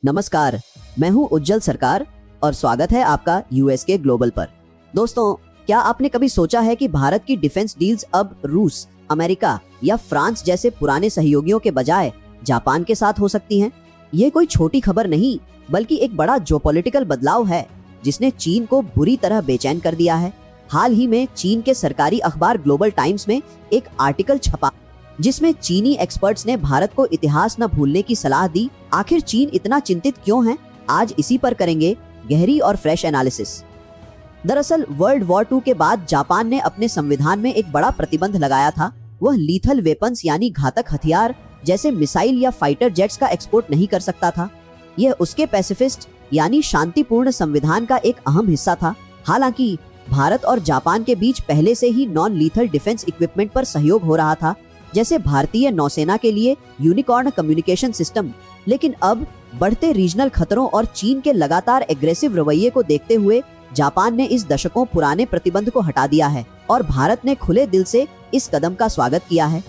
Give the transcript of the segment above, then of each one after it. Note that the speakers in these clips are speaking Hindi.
नमस्कार, मैं हूं उज्जवल सरकार और स्वागत है आपका यूएस के ग्लोबल पर। दोस्तों, क्या आपने कभी सोचा है कि भारत की डिफेंस डील्स अब रूस, अमेरिका या फ्रांस जैसे पुराने सहयोगियों के बजाय जापान के साथ हो सकती हैं? ये कोई छोटी खबर नहीं, बल्कि एक बड़ा जियोपॉलिटिकल बदलाव है जिसने चीन को बुरी तरह बेचैन कर दिया है। हाल ही में चीन के सरकारी अखबार ग्लोबल टाइम्स में एक आर्टिकल छपा जिसमें चीनी एक्सपर्ट्स ने भारत को इतिहास न भूलने की सलाह दी। आखिर चीन इतना चिंतित क्यों है? आज इसी पर करेंगे गहरी और फ्रेश एनालिसिस। दरअसल वर्ल्ड वॉर 2 के बाद जापान ने अपने संविधान में एक बड़ा प्रतिबंध लगाया था। वह लीथल वेपन्स यानी घातक हथियार जैसे मिसाइल या फाइटर जेट्स का एक्सपोर्ट नहीं कर सकता था। यह उसके पैसिफिस्ट यानी शांतिपूर्ण संविधान का एक अहम हिस्सा था। हालांकि भारत और जापान के बीच पहले से ही नॉन लीथल डिफेंस इक्विपमेंट पर सहयोग हो रहा था, जैसे भारतीय नौसेना के लिए यूनिकॉर्न कम्युनिकेशन सिस्टम। लेकिन अब बढ़ते रीजनल खतरों और चीन के लगातार एग्रेसिव रवैये को देखते हुए जापान ने इस दशकों पुराने प्रतिबंध को हटा दिया है और भारत ने खुले दिल से इस कदम का स्वागत किया है।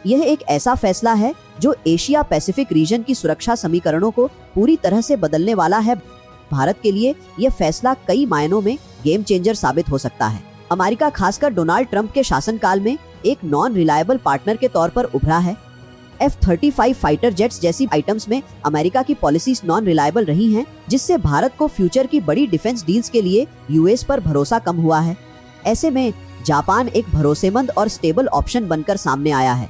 यह एक ऐसा फैसला है जो एशिया पैसिफिक रीजन की सुरक्षा समीकरणों को पूरी तरह से बदलने वाला है। भारत के लिए यह फैसला कई मायनों में गेम चेंजर साबित हो सकता है। अमेरिका खासकर डोनाल्ड ट्रंप के शासनकाल में एक नॉन रिलायबल पार्टनर के तौर पर उभरा है। F-35 फाइटर जेट्स जैसी आइटम्स में अमेरिका की पॉलिसीज नॉन रिलायबल रही हैं, जिससे भारत को फ्यूचर की बड़ी डिफेंस डील्स के लिए यूएस पर भरोसा कम हुआ है। ऐसे में जापान एक भरोसेमंद और स्टेबल ऑप्शन बनकर सामने आया है।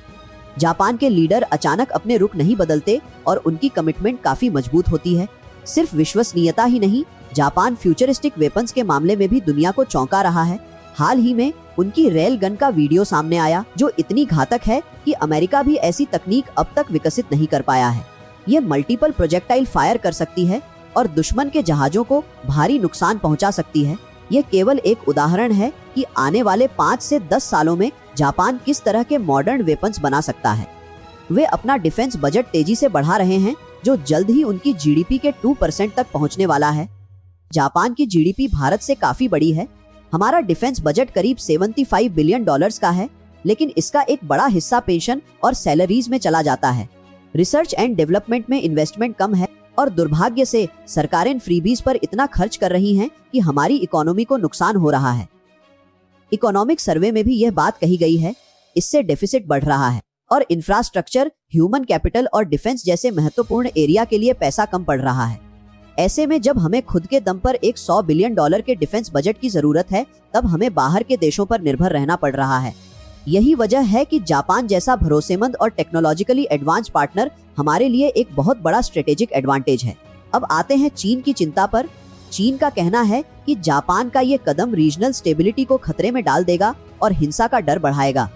जापान के लीडर अचानक अपने रुख नहीं बदलते और उनकी कमिटमेंट काफी मजबूत होती है। सिर्फ विश्वसनीयता ही नहीं, जापान फ्यूचरिस्टिक वेपन्स के मामले में भी दुनिया को चौंका रहा है। हाल ही में उनकी रेल गन का वीडियो सामने आया जो इतनी घातक है कि अमेरिका भी ऐसी तकनीक अब तक विकसित नहीं कर पाया है। ये मल्टीपल प्रोजेक्टाइल फायर कर सकती है और दुश्मन के जहाजों को भारी नुकसान पहुंचा सकती है। ये केवल एक उदाहरण है कि आने वाले 5 से 10 सालों में जापान किस तरह के मॉडर्न वेपन्स बना सकता है। वे अपना डिफेंस बजट तेजी से बढ़ा रहे हैं, जो जल्द ही उनकी जीडीपी के 2% तक पहुंचने वाला है। जापान की जीडीपी भारत से काफी बड़ी है। हमारा डिफेंस बजट करीब $75 बिलियन का है, लेकिन इसका एक बड़ा हिस्सा पेंशन और सैलरीज में चला जाता है। रिसर्च एंड डेवलपमेंट में इन्वेस्टमेंट कम है और दुर्भाग्य से सरकारें फ्रीबीज पर इतना खर्च कर रही हैं कि हमारी इकोनॉमी को नुकसान हो रहा है। इकोनॉमिक सर्वे में भी यह बात कही गई है। इससे डेफिसिट बढ़ रहा है और इंफ्रास्ट्रक्चर, ह्यूमन कैपिटल और डिफेंस जैसे महत्वपूर्ण एरिया के लिए पैसा कम पड़ रहा है। ऐसे में जब हमें खुद के दम पर एक $100 बिलियन के डिफेंस बजट की जरूरत है, तब हमें बाहर के देशों पर निर्भर रहना पड़ रहा है। यही वजह है कि जापान जैसा भरोसेमंद और टेक्नोलॉजिकली एडवांस पार्टनर हमारे लिए एक बहुत बड़ा स्ट्रेटेजिक एडवांटेज है। अब आते हैं चीन की चिंता पर। चीन का कहना है कि जापान का ये कदम रीजनल स्टेबिलिटी को खतरे में डाल देगा और हिंसा का डर बढ़ाएगा।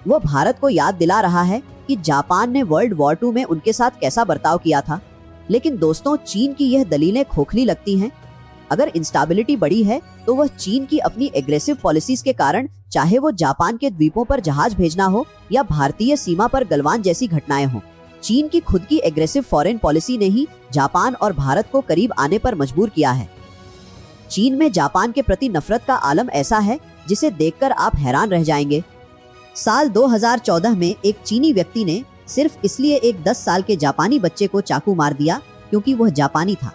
वो भारत को याद दिला रहा है कि जापान ने वर्ल्ड वॉर 2 में उनके साथ कैसा बर्ताव किया था। लेकिन दोस्तों, चीन की यह दलीलें खोखली लगती हैं। अगर इंस्टेबिलिटी बढ़ी है तो वह चीन की अपनी एग्रेसिव पॉलिसीज के कारण, चाहे वो जापान के द्वीपों पर जहाज भेजना हो या भारतीय सीमा पर गलवान जैसी घटनाएं हो। चीन की खुद की एग्रेसिव फॉरेन पॉलिसी ने ही जापान और भारत को करीब आने पर मजबूर किया है। चीन में जापान के प्रति नफरत का आलम ऐसा है जिसे देखकर आप हैरान रह जाएंगे। साल 2014 में एक चीनी व्यक्ति ने सिर्फ इसलिए एक 10 साल के जापानी बच्चे को चाकू मार दिया क्योंकि वह जापानी था।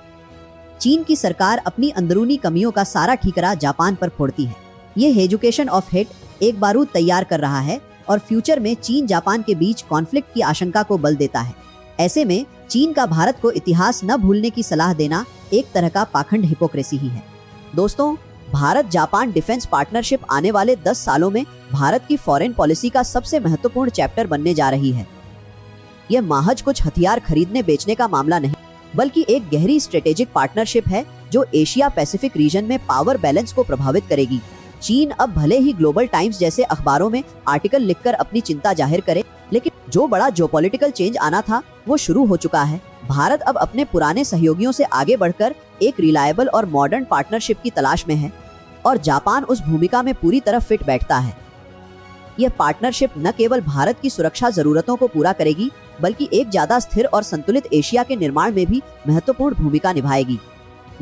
चीन की सरकार अपनी अंदरूनी कमियों का सारा ठीकरा जापान पर फोड़ती है। ये एजुकेशन ऑफ हेट एक बारूद तैयार कर रहा है और फ्यूचर में चीन जापान के बीच कॉन्फ्लिक्ट की आशंका को बल देता है। ऐसे में चीन का भारत को इतिहास न भूलने की सलाह देना एक तरह का पाखंड हिपोक्रेसी ही है। दोस्तों, भारत जापान डिफेंस पार्टनरशिप आने वाले 10 सालों में भारत की फॉरेन पॉलिसी का सबसे महत्वपूर्ण चैप्टर बनने जा रही है। यह महज कुछ हथियार खरीदने बेचने का मामला नहीं, बल्कि एक गहरी स्ट्रेटेजिक पार्टनरशिप है जो एशिया पैसिफिक रीजन में पावर बैलेंस को प्रभावित करेगी। चीन अब भले ही ग्लोबल टाइम्स जैसे अखबारों में आर्टिकल लिखकर अपनी चिंता जाहिर करे, लेकिन जो बड़ा जियोपॉलिटिकल चेंज आना था वो शुरू हो चुका है। भारत अब अपने पुराने सहयोगियों से आगे बढ़कर एक रिलायबल और मॉडर्न पार्टनरशिप की तलाश में है और जापान उस भूमिका में पूरी तरह फिट बैठता है। यह पार्टनरशिप न केवल भारत की सुरक्षा जरूरतों को पूरा करेगी, बल्कि एक ज्यादा स्थिर और संतुलित एशिया के निर्माण में भी महत्वपूर्ण भूमिका निभाएगी।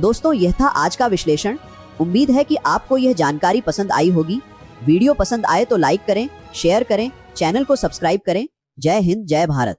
दोस्तों, यह था आज का विश्लेषण। उम्मीद है कि आपको यह जानकारी पसंद आई होगी। वीडियो पसंद आए तो लाइक करें, शेयर करें, चैनल को सब्सक्राइब करें। जय हिंद, जय भारत।